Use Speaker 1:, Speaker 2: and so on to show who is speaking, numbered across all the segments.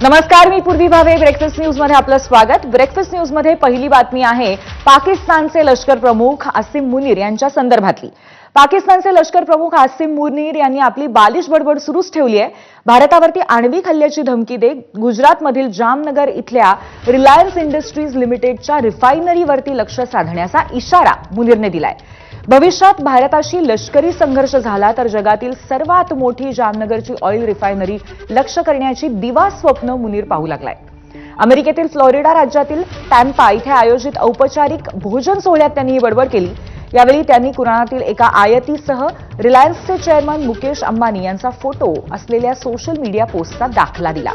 Speaker 1: नमस्कार, मी पूर्वी Bhave. Breakfast news मध्ये आपलं स्वागत. ब्रेकफास्ट न्यूज मध्ये पहिली बातमी आहे पाकिस्तानचे लष्कर प्रमुख आसिम मुनीर यांच्या संदर्भातली. पाकिस्तानचे लष्कर प्रमुख आसिम मुनीर यांनी आपली बालिश बडबड सुरूच ठेवली आहे. भारतावरती आण्विक हल्ल्याची धमकी देत गुजरातमधील जामनगर इथल्या रिलायन्स इंडस्ट्रीज लिमिटेडच्या रिफायनरीवरती लक्ष साधण्याचा इशारा मुनीरने दिलाय. भविष्यात भारताशी लष्करी संघर्ष झाला तर जगातील सर्वात मोठी जामनगरची ऑइल रिफायनरी लक्ष्य करण्याची दिवा स्वप्न मुनीर पाहू लागलाय. अमेरिकेतील फ्लोरिडा राज्यातील टॅम्पा इथे आयोजित औपचारिक भोजन सोहळ्यात त्यांनी ही बडबड केली. यावेळी त्यांनी कुराणातील एका आयतीसह रिलायन्सचे चेअरमन मुकेश अंबानी यांचा फोटो असलेल्या सोशल मीडिया पोस्टचा दाखला दिला.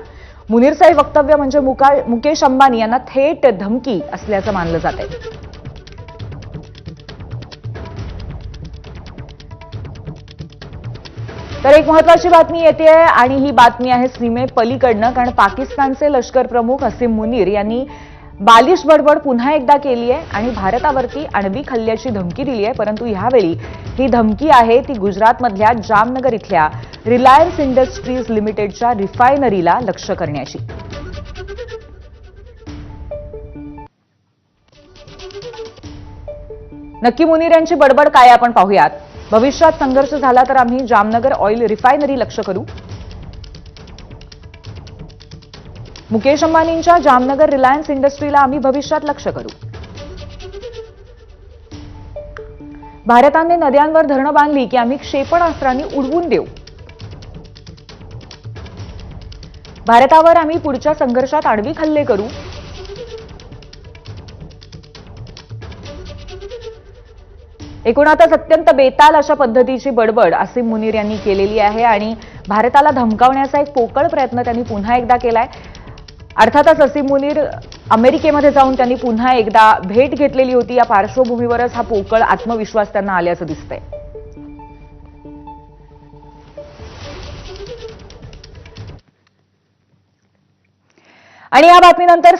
Speaker 1: मुनीरचं हे वक्तव्य म्हणजे मुकेश अंबानी यांना थेट धमकी असल्याचं मानलं जात आहे. तर एक महत्वाची बातमी येते आणि ही बातमी आहे सीमेपलीकडनं, कारण पाकिस्तानचे लष्कर प्रमुख आसिम मुनीर यांनी बालिश बडबड पुन्हा एकदा केली आहे आणि भारतावरती आण्विक हल्ल्याची धमकी दिली आहे. परंतु यावेळी ही धमकी आहे ती गुजरातमधल्या जामनगर इथल्या रिलायन्स इंडस्ट्रीज लिमिटेडच्या रिफायनरीला लक्ष्य करण्याची. नक्की मुनीर यांची बडबड काय आपण पाहूयात. भविष्यात संघर्ष झाला तर आम्ही जामनगर ऑइल रिफायनरी लक्ष्य करू. मुकेश अंबानींच्या जामनगर रिलायन्स इंडस्ट्रीला आम्ही भविष्यात लक्ष्य करू. भारताने नद्यांवर धरणं बांधली की आम्ही क्षेपणास्त्रांनी उडवून देऊ. भारतावर आम्ही पुढच्या संघर्षात आण्विक हल्ले करू. एकूणातच अत्यंत बेताल अशा पद्धतीची बडबड आसिम मुनीर यांनी केलेली आहे आणि भारताला धमकावण्याचा एक पोकळ प्रयत्न त्यांनी पुन्हा एकदा केलाय. अर्थातच आसिम मुनीर अमेरिकेमध्ये जाऊन त्यांनी पुन्हा एकदा भेट घेतलेली होती. या पार्श्वभूमीवरच हा पोकळ आत्मविश्वास त्यांना आल्याचं दिसतंय. आणि या बातमीनंतर